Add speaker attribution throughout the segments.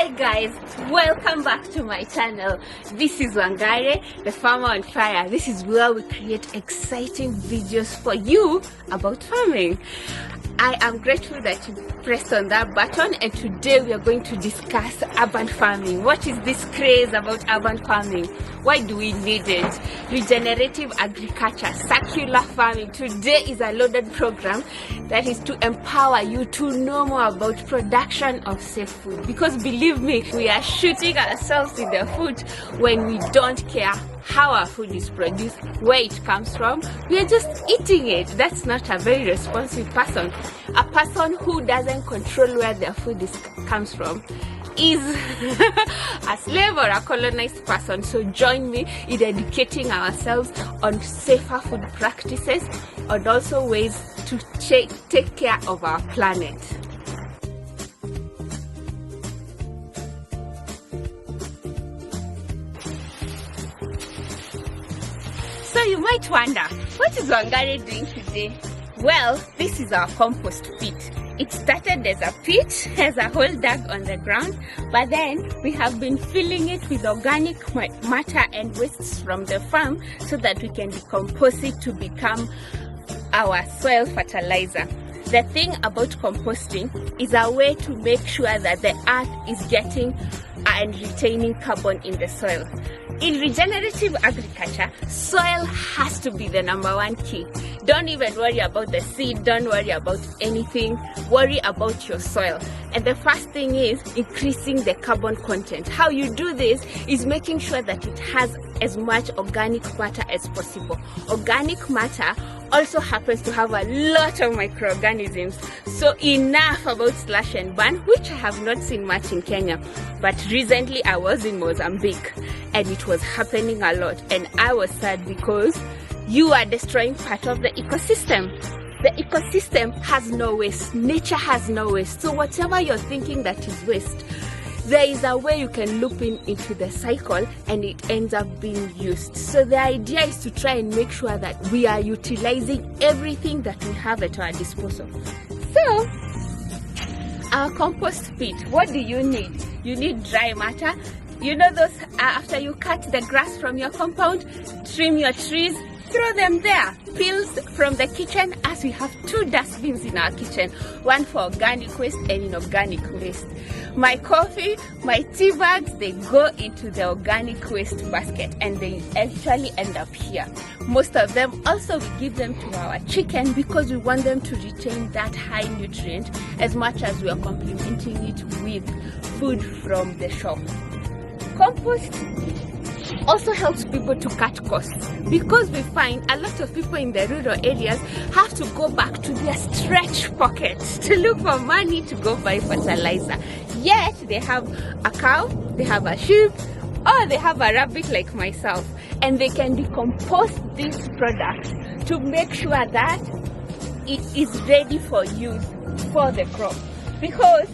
Speaker 1: Hi guys, welcome back to my channel. This is Wangare, the farmer on fire. This is where we create exciting videos for you about farming. I am grateful that you pressed on that button, and today we are going to discuss urban farming. What is this craze about urban farming? Why do we need it? Regenerative agriculture, circular farming. Today is a loaded program that is to empower you to know more about production of safe food. Because believe me, we are shooting ourselves in the foot when we don't care how our food is produced, where it comes from. We are just eating it. That's not a very responsible person. A person who doesn't control where their food comes from is a slave or a colonized person. So join me in educating ourselves on safer food practices and also ways to take care of our planet. So you might wonder, what is Wangare doing today? Well, this is our compost pit. It started as a pit, as a hole dug on the ground, but then we have been filling it with organic matter and wastes from the farm so that we can decompose it to become our soil fertilizer. The thing about composting is a way to make sure that the earth is getting and retaining carbon in the soil. In regenerative agriculture, soil has to be the #1 key. Don't even worry about the seed, don't worry about anything, worry about your soil. And the first thing is increasing the carbon content. How you do this is making sure that it has as much organic matter as possible. Organic matter also happens to have a lot of microorganisms. So enough about slash and burn, which I have not seen much in Kenya. But recently I was in Mozambique and it was happening a lot, and I was sad because you are destroying part of the ecosystem. The ecosystem has no waste. Nature has no waste. So whatever you're thinking that is waste, there is a way you can loop into the cycle and it ends up being used. So the idea is to try and make sure that we are utilizing everything that we have at our disposal. So our compost pit, what do you need? You need dry matter. You know those, after you cut the grass from your compound, trim your trees, throw them there. Peels from the kitchen, as we have 2 dustbins in our kitchen, one for organic waste and inorganic waste. My coffee, my tea bags, they go into the organic waste basket and they actually end up here. Most of them also we give them to our chicken because we want them to retain that high nutrient as much as we are complementing it with food from the shop. Compost also helps people to cut costs, because we find a lot of people in the rural areas have to go back to their stretch pockets to look for money to go buy fertilizer. Yet they have a cow, they have a sheep, or they have a rabbit like myself, and they can decompose this product to make sure that it is ready for use for the crop. Because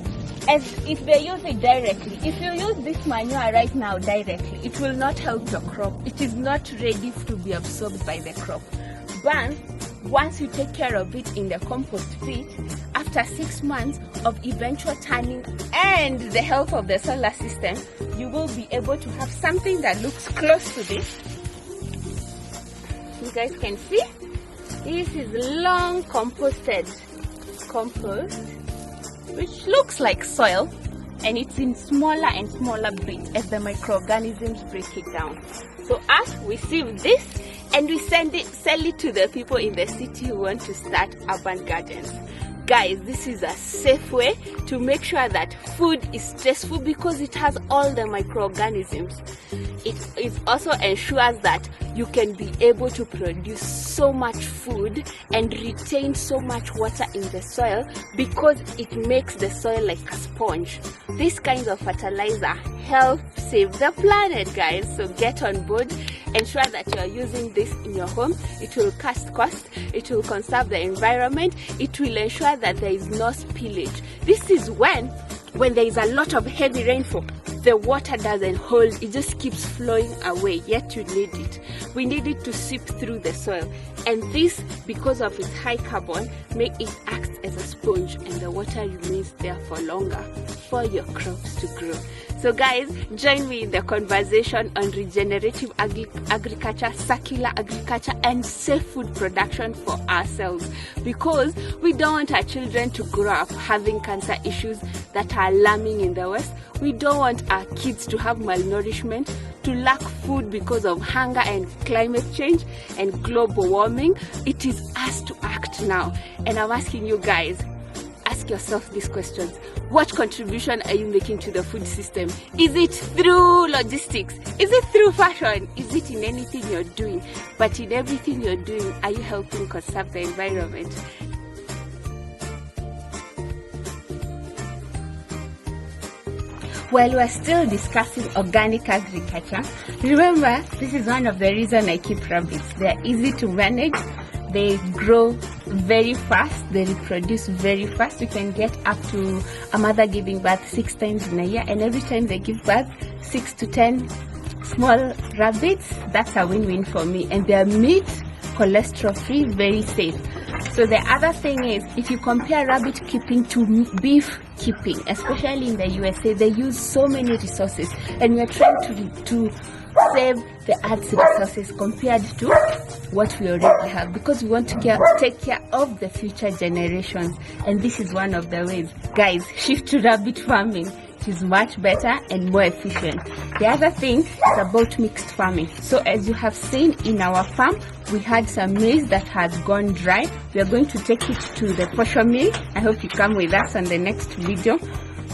Speaker 1: as if they use it directly, if you use this manure right now directly, it will not help your crop. It is not ready to be absorbed by the crop. But once you take care of it in the compost pit, after 6 months of eventual tanning and the help of the solar system, you will be able to have something that looks close to this. You guys can see, this is long composted compost, which looks like soil, and it's in smaller and smaller bits as the microorganisms break it down. So us, we sieve this and we sell it to the people in the city who want to start urban gardens. Guys, this is a safe way to make sure that food is stressful because it has all the microorganisms. It also ensures that you can be able to produce so much food and retain so much water in the soil because it makes the soil like a sponge. This kind of fertilizer helps save the planet, guys. So get on board. Ensure that you are using this in your home. It will cut costs. It will conserve the environment. It will ensure that there is no spillage. This is when there is a lot of heavy rainfall, the water doesn't hold, it just keeps flowing away, yet you need it. We need it to seep through the soil, and this, because of its high carbon, make it act as a sponge, and the the water remains there for longer for your crops to grow. So guys, join me in the conversation on regenerative agriculture, circular agriculture, and safe food production for ourselves, because we don't want our children to grow up having cancer issues that are alarming in the West. We don't want our kids to have malnourishment, to lack food because of hunger and climate change and global warming. It is us to act now. And I'm asking you guys, ask yourself these questions. What contribution are you making to the food system? Is it through logistics? Is it through fashion? Is it in anything you're doing? But in everything you're doing, are you helping conserve the environment? While we're still discussing organic agriculture, remember, this is one of the reasons I keep rabbits. They're easy to manage. They grow very fast. They reproduce very fast. You can get up to a mother giving birth 6 times in a year, and every time they give birth, 6 to 10 small rabbits. That's a win-win for me. And they're meat, cholesterol-free, very safe. So the other thing is, if you compare rabbit keeping to beef keeping, especially in the USA, they use so many resources, and we're trying to save the earth's resources compared to what we already have, because we want to take care of the future generations. And this is one of the ways. Guys, shift to rabbit farming. It is much better and more efficient. The other thing is about mixed farming. So as you have seen in our farm, we had some maize that has gone dry. We are going to take it to the portion mill. I hope you come with us on the next video.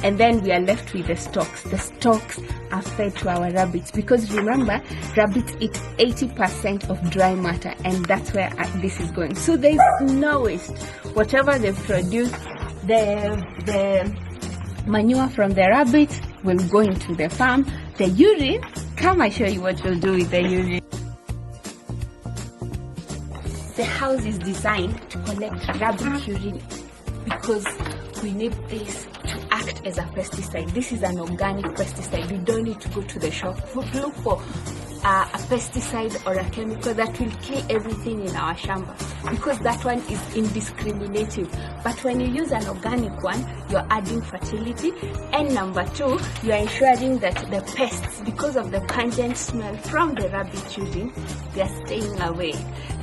Speaker 1: And then we are left with the stalks. The stalks are fed to our rabbits, because remember, rabbits eat 80% of dry matter, and that's where this is going. So there is no waste. Whatever they produce, the manure from the rabbits will go into the farm. The urine, come I show you what we'll do with the urine. The house is designed to collect rabbit urine because we need this to act as a pesticide. This is an organic pesticide. You don't need to go to the shop to look for a pesticide or a chemical that will kill everything in our shamba, because that one is indiscriminative. But when you use an organic one, you're adding fertility, and number 2, you're ensuring that the pests, because of the pungent smell from the rabbit urine, they're staying away,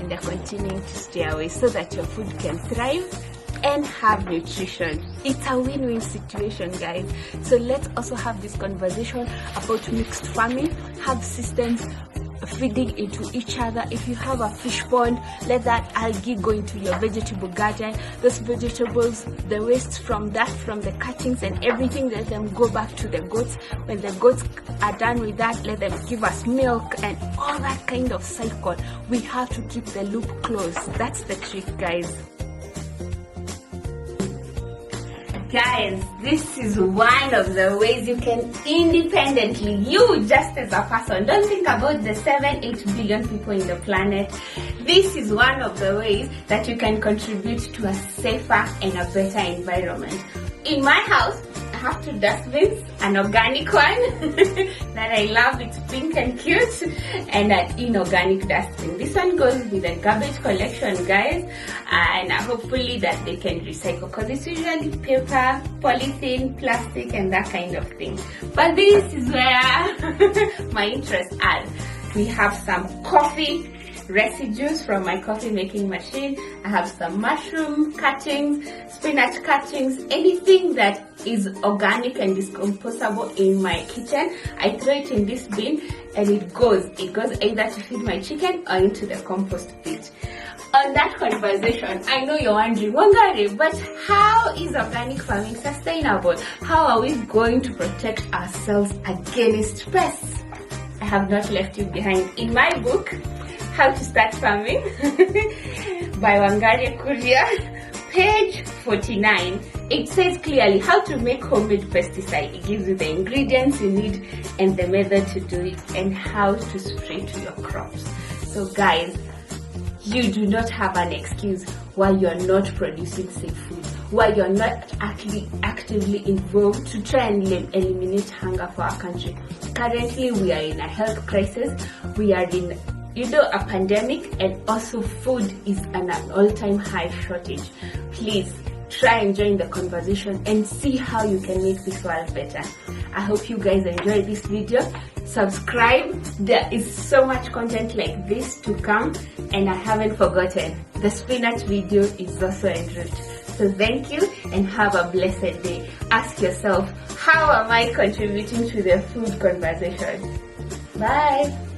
Speaker 1: and they're continuing to stay away, so that your food can thrive and have nutrition. It's a win-win situation, guys. So let's also have this conversation about mixed farming. Have systems feeding into each other. If you have a fish pond, let that algae go into your vegetable garden. Those vegetables, the waste from that, from the cuttings and everything, let them go back to the goats. When the goats are done with that, let them give us milk and all that kind of cycle. We have to keep the loop closed. That's the trick, guys. Guys, this is one of the ways you can independently, you just as a person, don't think about the 7-8 billion people in the planet. This is one of the ways that you can contribute to a safer and a better environment. In my house, I have 2 dustbins, an organic one that I love, it's pink and cute, and an inorganic dustbin. This one goes with a garbage collection, guys, and hopefully that they can recycle, because it's usually paper, polythene, plastic, and that kind of thing. But this is where my interests are. We have some coffee residues from my coffee making machine. I have some mushroom cuttings, spinach cuttings, anything that is organic and decomposable in my kitchen. I throw it in this bin, and it goes either to feed my chicken or into the compost pit. On that conversation, I know you're wondering, Wangari, but how is organic farming sustainable? How are we going to protect ourselves against pests? I have not left you behind. In my book, How to Start Farming by Wangari Kuria, page 49, it says clearly how to make homemade pesticide. It gives you the ingredients you need and the method to do it and how to spray to your crops. So guys, you do not have an excuse why you're not producing safe food, why you're not actively involved to try and eliminate hunger for our country. Currently, we are in a health crisis. We are in a pandemic, and also food is an all-time high shortage. Please try and join the conversation and see how you can make this world better. I hope you guys enjoyed this video. Subscribe, there is so much content like this to come, and I haven't forgotten, the spinach video is also en route. So thank you and have a blessed day. Ask yourself, how am I contributing to the food conversation? Bye.